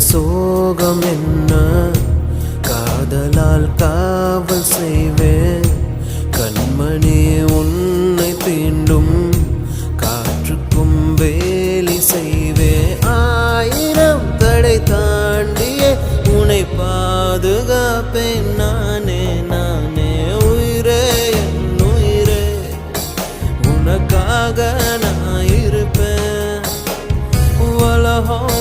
சோகம் என்ன காதலால் காவல் செய்வேன் கண்மணி உன்னை தீண்டும் காற்றுக்கும் வேலி செய்வேன் ஆயிரம் தடை தாண்டிய உன்னை பாதுகாப்பேன் நானே நானே உயிரே என் உயிரே உனக்காக நான் இருப்பேன் உலகம்